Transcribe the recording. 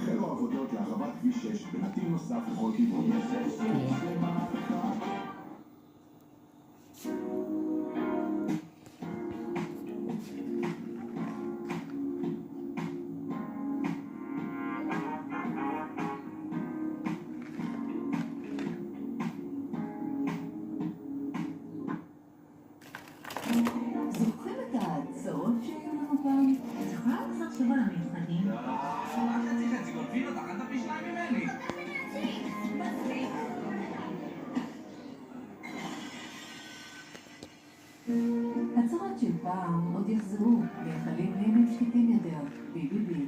החלו העבודות להרחבת כביש 6 בנתיב נוסף לכל כיוון. זוכרים את ההצעות שהיו לנו פעם? את יכולה לחשוב על המבחנים? חצי גולפין אותך, אל תביא שניים ממני. הצעות של פעם עוד יחזרו, ויחלים לימים שקטים יותר. ביבי.